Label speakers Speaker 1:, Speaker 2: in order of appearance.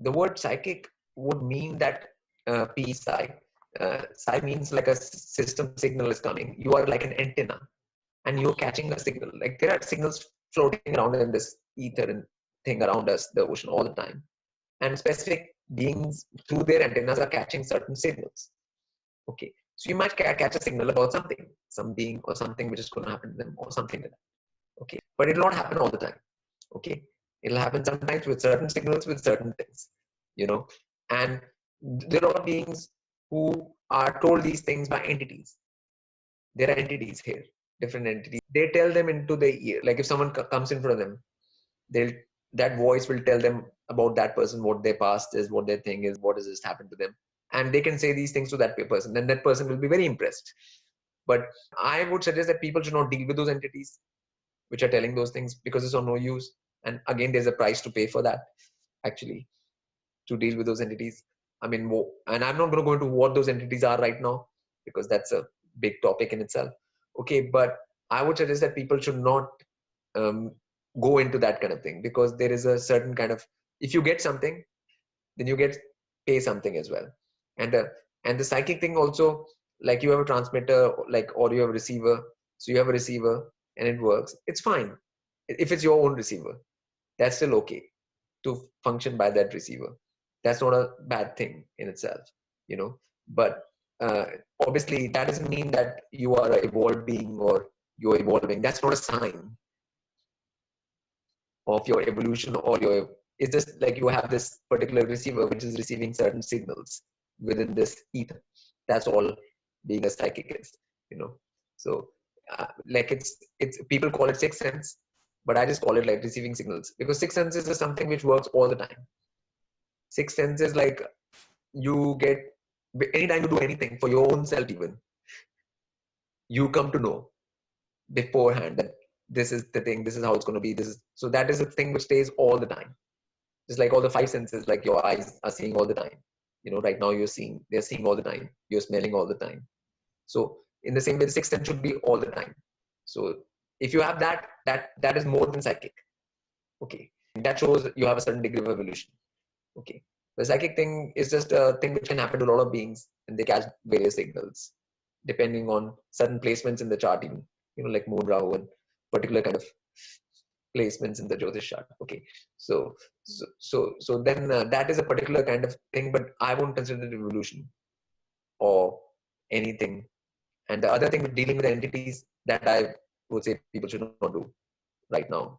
Speaker 1: the word psychic would mean that psi. Psi means like a system signal is coming. You are like an antenna, and you're catching a signal. Like there are signals floating around in this ether and thing around us, the ocean, all the time. And specific beings through their antennas are catching certain signals. Okay, so you might catch a signal about something, some being or something which is going to happen to them or something like that. Okay, but it will not happen all the time. Okay, it'll happen sometimes with certain signals, with certain things, you know. And there are beings who are told these things by entities. There are entities here, different entities. They tell them into the ear. Like if someone comes in front of them, they'll that voice will tell them about that person, what their past is, what their thing is, what has just happened to them, and they can say these things to that person, and that person will be very impressed. But I would suggest that people should not deal with those entities which are telling those things, because it's of no use. And again, there's a price to pay for that, actually, to deal with those entities. I mean, and I'm not going to go into what those entities are right now, because that's a big topic in itself. Okay, but I would suggest that people should not um, go into that kind of thing, because there is a certain kind of, if you get something, then you get pay something as well. And the psychic thing also, like you have a transmitter, like, or you have a receiver. So you have a receiver and it works, it's fine. If it's your own receiver, that's still okay to function by that receiver. That's not a bad thing in itself, you know. But uh, obviously that doesn't mean that you are an evolved being or you're evolving. That's not a sign of your evolution or your, it's just like you have this particular receiver which is receiving certain signals within this ether. That's all being a psychic is, you know. So like it's people call it sixth sense, but I just call it like receiving signals, because sixth senses is something which works all the time. Sixth sense is like you get, anytime you do anything for your own self, even you come to know beforehand that this is the thing, this is how it's going to be, this is, so that is a thing which stays all the time. Just like all the five senses, like your eyes are seeing all the time, you know, right now you're seeing, they're seeing all the time, you're smelling all the time. So in the same way, the sixth sense should be all the time. So if you have that, that is more than psychic. Okay, that shows you have a certain degree of evolution. Okay, the psychic thing is just a thing which can happen to a lot of beings, and they catch various signals depending on certain placements in the chart, even, you know, like moon, Rahu, and particular kind of placements in the Jyotish chart. Okay, so then that is a particular kind of thing, but I won't consider it evolution or anything. And the other thing with dealing with entities, that I would say people should not do right now.